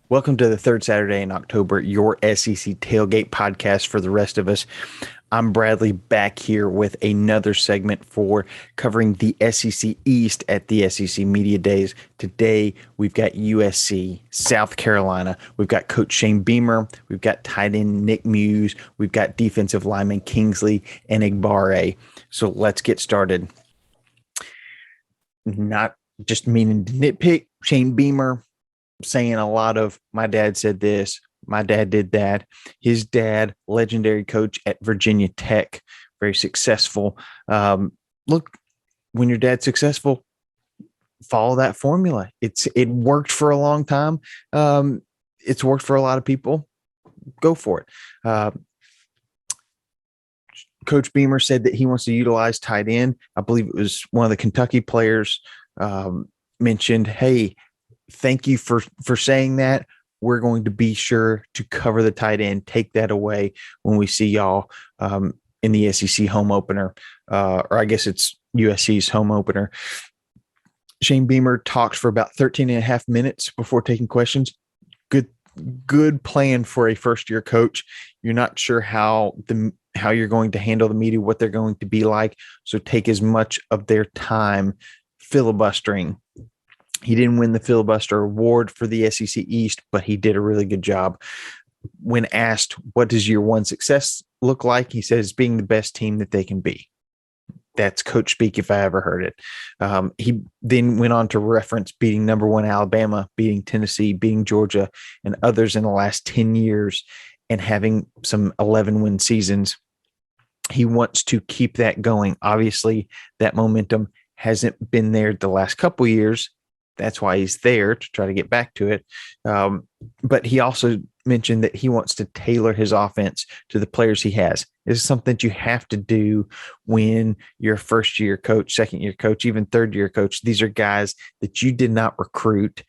Welcome to the third Saturday in October, your SEC Tailgate podcast for the rest of us. I'm Bradley, back here with another segment for covering the SEC East at the SEC Media Days. Today, we've got USC, South Carolina. We've got Coach Shane Beamer. We've got tight end Nick Muse. We've got defensive lineman Kingsley Enagbare. So let's get started. Not just meaning to nitpick, Shane Beamer saying a lot of my dad said this, my dad did that. His dad, legendary coach at Virginia Tech, very successful. Look, when your dad's successful, follow that formula. It worked for a long time. It's worked for a lot of people. Go for it. Coach Beamer said that he wants to utilize tight end. I believe it was one of the Kentucky players mentioned, hey, thank you for saying that. We're going to be sure to cover the tight end, take that away when we see y'all in the SEC home opener, or I guess it's USC's home opener. Shane Beamer talks for about 13 and a half minutes before taking questions. Good plan for a first-year coach. You're not sure how you're going to handle the media, what they're going to be like, so take as much of their time filibustering. He didn't win the filibuster award for the SEC East, but he did a really good job. When asked, what does year one success look like? He says, being the best team that they can be. That's coach speak if I ever heard it. He then went on to reference beating number one Alabama, beating Tennessee, beating Georgia, and others in the last 10 years, and having some 11-win seasons. He wants to keep that going. Obviously, that momentum hasn't been there the last couple years. That's why he's there, to try to get back to it. But he also mentioned that he wants to tailor his offense to the players he has. This is something that you have to do when you're a first-year coach, second-year coach, even third-year coach. These are guys that you did not recruit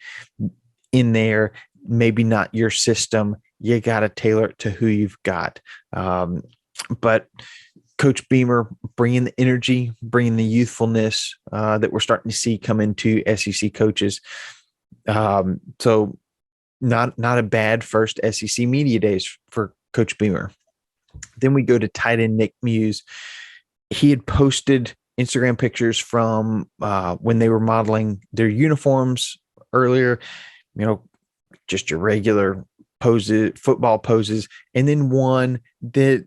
in there, maybe not your system. You got to tailor it to who you've got. But Coach Beamer bringing the energy, bringing the youthfulness that we're starting to see come into SEC coaches. So not a bad first SEC Media Days for Coach Beamer. Then we go to tight end Nick Muse. He had posted Instagram pictures from when they were modeling their uniforms earlier, just your regular poses, football poses, and then one that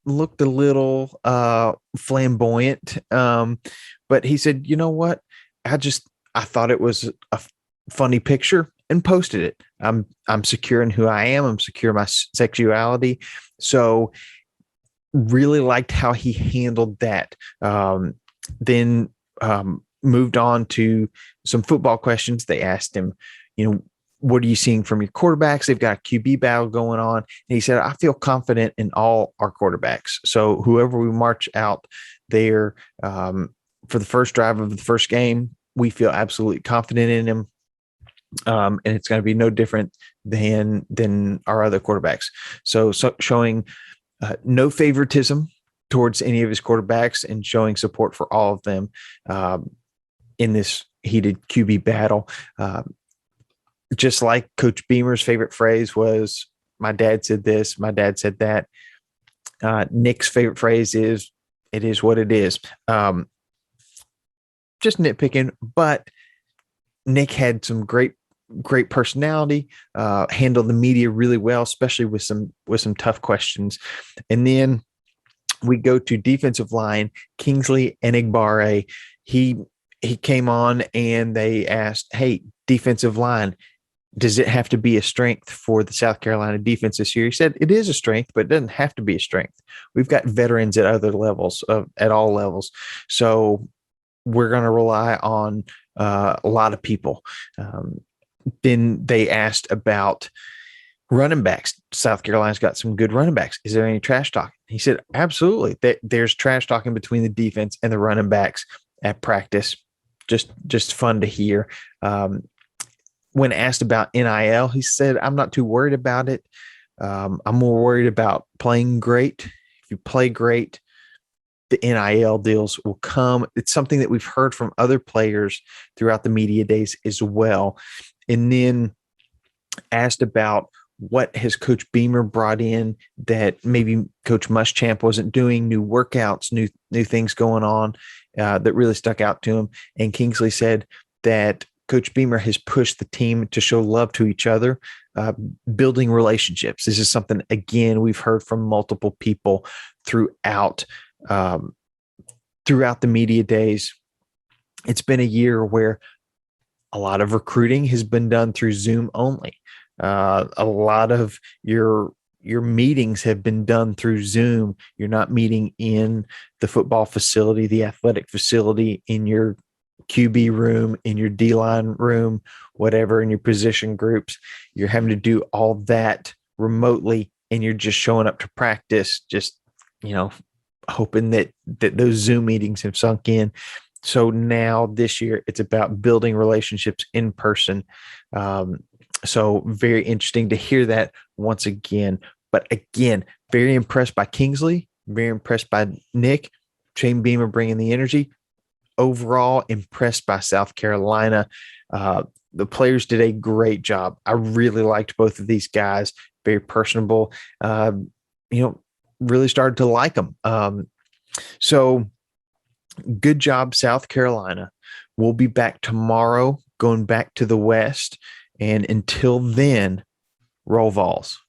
looked a little flamboyant. But he said, you know what? I thought it was a funny picture and posted it. I'm secure in who I am. I'm secure in my sexuality. So really liked how he handled that. Then moved on to some football questions. They asked him, what are you seeing from your quarterbacks? They've got a QB battle going on. And he said, I feel confident in all our quarterbacks. So whoever we march out there for the first drive of the first game, we feel absolutely confident in him. And it's going to be no different than our other quarterbacks. So showing no favoritism towards any of his quarterbacks and showing support for all of them in this heated QB battle. Just like Coach Beamer's favorite phrase was, my dad said this, my dad said that. Nick's favorite phrase is, it is what it is. Just nitpicking, but Nick had some great personality, handled the media really well, especially with some tough questions. And then we go to defensive line, Kingsley Enagbare. He came on and they asked, hey, defensive line, does it have to be a strength for the South Carolina defense this year? He said it is a strength, but it doesn't have to be a strength. We've got veterans at other levels, at all levels. So we're going to rely on a lot of people. Then they asked about running backs. South Carolina's got some good running backs. Is there any trash talking? He said, absolutely. There's trash talking between the defense and the running backs at practice. Just fun to hear. When asked about NIL, he said, I'm not too worried about it. I'm more worried about playing great. If you play great, the NIL deals will come. It's something that we've heard from other players throughout the media days as well. And then asked about what has Coach Beamer brought in that maybe Coach Muschamp wasn't doing, new workouts, new things going on that really stuck out to him. And Kingsley said that Coach Beamer has pushed the team to show love to each other, building relationships. This is something, again, we've heard from multiple people throughout the media days. It's been a year where a lot of recruiting has been done through Zoom only. A lot of your meetings have been done through Zoom. You're not meeting in the football facility, the athletic facility, in your QB room, in your D-line room, whatever, in your position groups. You're having to do all that remotely, and you're just showing up to practice, just, hoping that those Zoom meetings have sunk in. So now this year, it's about building relationships in person. So very interesting to hear that once again. But again, very impressed by Kingsley, very impressed by Nick, Shane Beamer bringing the energy. Overall, impressed by South Carolina. The players did a great job. I really liked both of these guys. Very personable. Really started to like them. So good job, South Carolina. We'll be back tomorrow, going back to the West. And until then, roll Vols.